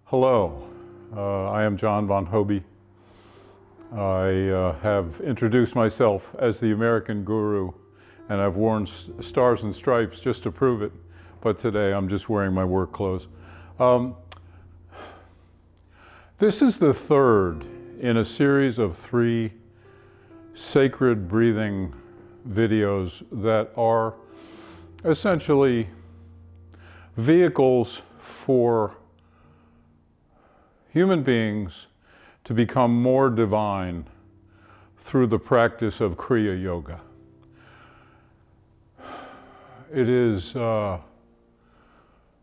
Hello, I am John von Hobe. I have introduced myself as the American Guru, and I've worn stars and stripes just to prove it, but today I'm just wearing my work clothes. This is the third in a series of 3 sacred breathing videos that are essentially vehicles for human beings to become more divine through the practice of Kriya Yoga. It is the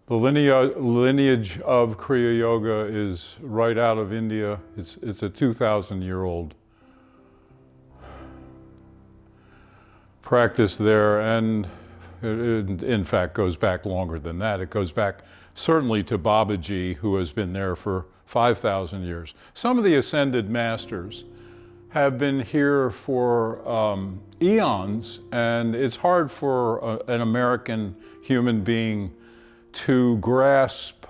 lineage of Kriya Yoga is right out of India. It's a 2,000-year-old practice there, and it in fact goes back longer than that. It goes back certainly to Babaji, who has been there for 5,000 years. Some of the ascended masters have been here for eons, and it's hard for an American human being to grasp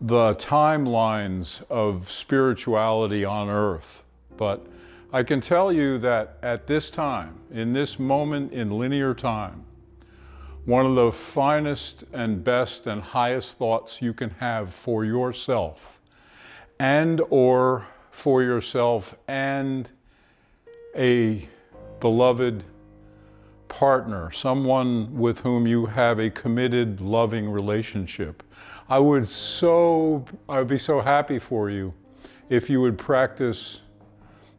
the timelines of spirituality on earth. But I can tell you that at this time, in this moment in linear time, one of the finest and best and highest thoughts you can have for yourself and a beloved partner, someone with whom you have a committed, loving relationship. I would be so happy for you if you would practice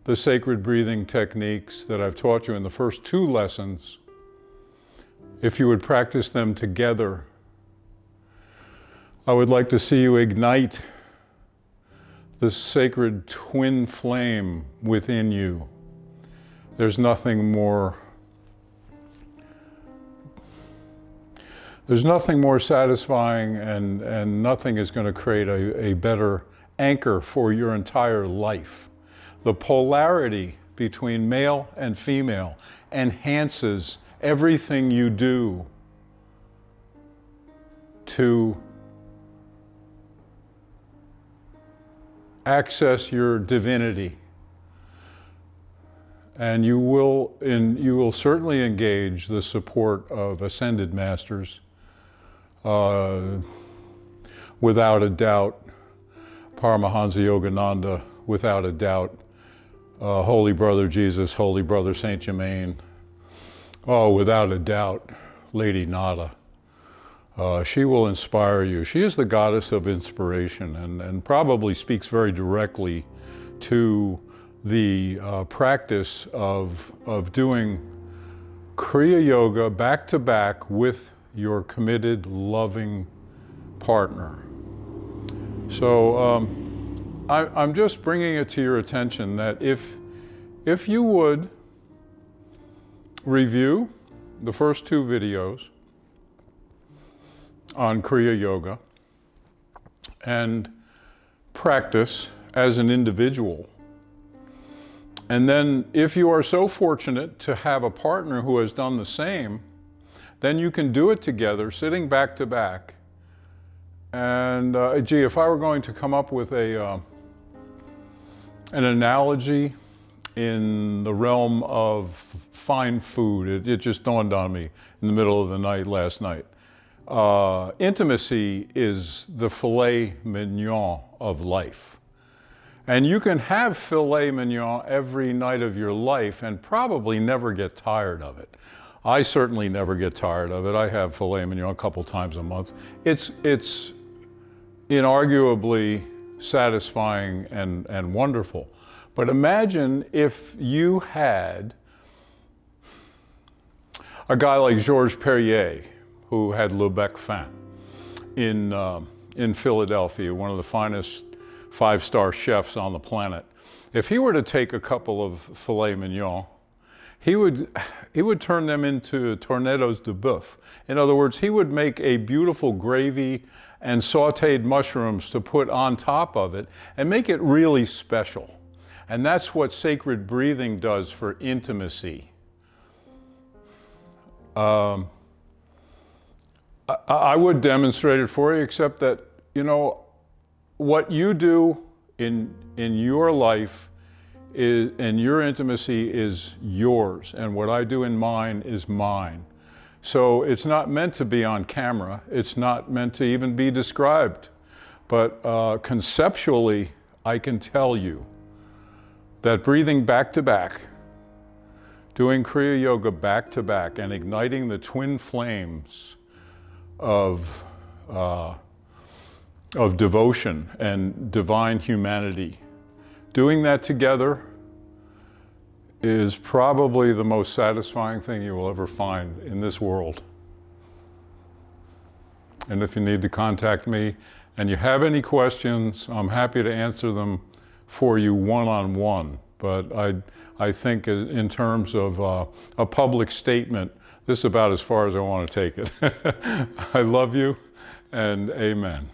the sacred breathing techniques that I've taught you in the first 2 lessons. If you would practice them together, I would like to see you ignite the sacred twin flame within you. There's nothing more satisfying, and nothing is going to create a better anchor for your entire life. The polarity between male and female enhances everything you do to access your divinity. And you will certainly engage the support of ascended masters, without a doubt. Paramahansa Yogananda, without a doubt. Holy Brother Jesus, Holy Brother Saint Germain. Oh, without a doubt, Lady Nada. She will inspire you. She is the goddess of inspiration, and probably speaks very directly to the practice of doing Kriya Yoga back to back with your committed, loving partner. So I'm just bringing it to your attention that if you would review the first 2 videos on Kriya Yoga and practice as an individual. And then if you are so fortunate to have a partner who has done the same, then you can do it together, sitting back to back. And gee, if I were going to come up with an analogy in the realm of fine food, it just dawned on me in the middle of the night last night. Intimacy is the filet mignon of life. And you can have filet mignon every night of your life and probably never get tired of it. I certainly never get tired of it. I have filet mignon a couple times a month. It's inarguably satisfying and wonderful. But imagine if you had a guy like Georges Perrier, who had Le Bec Fin in Philadelphia, one of the finest 5-star chefs on the planet. If he were to take a couple of filet mignon, he would turn them into tornadoes de boeuf. In other words, he would make a beautiful gravy and sauteed mushrooms to put on top of it and make it really special. And that's what sacred breathing does for intimacy. I would demonstrate it for you, except that, you know, what you do in your life is, and your intimacy is yours, and what I do in mine is mine. So it's not meant to be on camera. It's not meant to even be described. But conceptually, I can tell you that breathing back to back, doing Kriya Yoga back to back, and igniting the twin flames of devotion and divine humanity, doing that together is probably the most satisfying thing you will ever find in this world. And if you need to contact me and you have any questions, I'm happy to answer them for you one-on-one. But I think in terms of a public statement, this is about as far as I want to take it. I love you, and amen.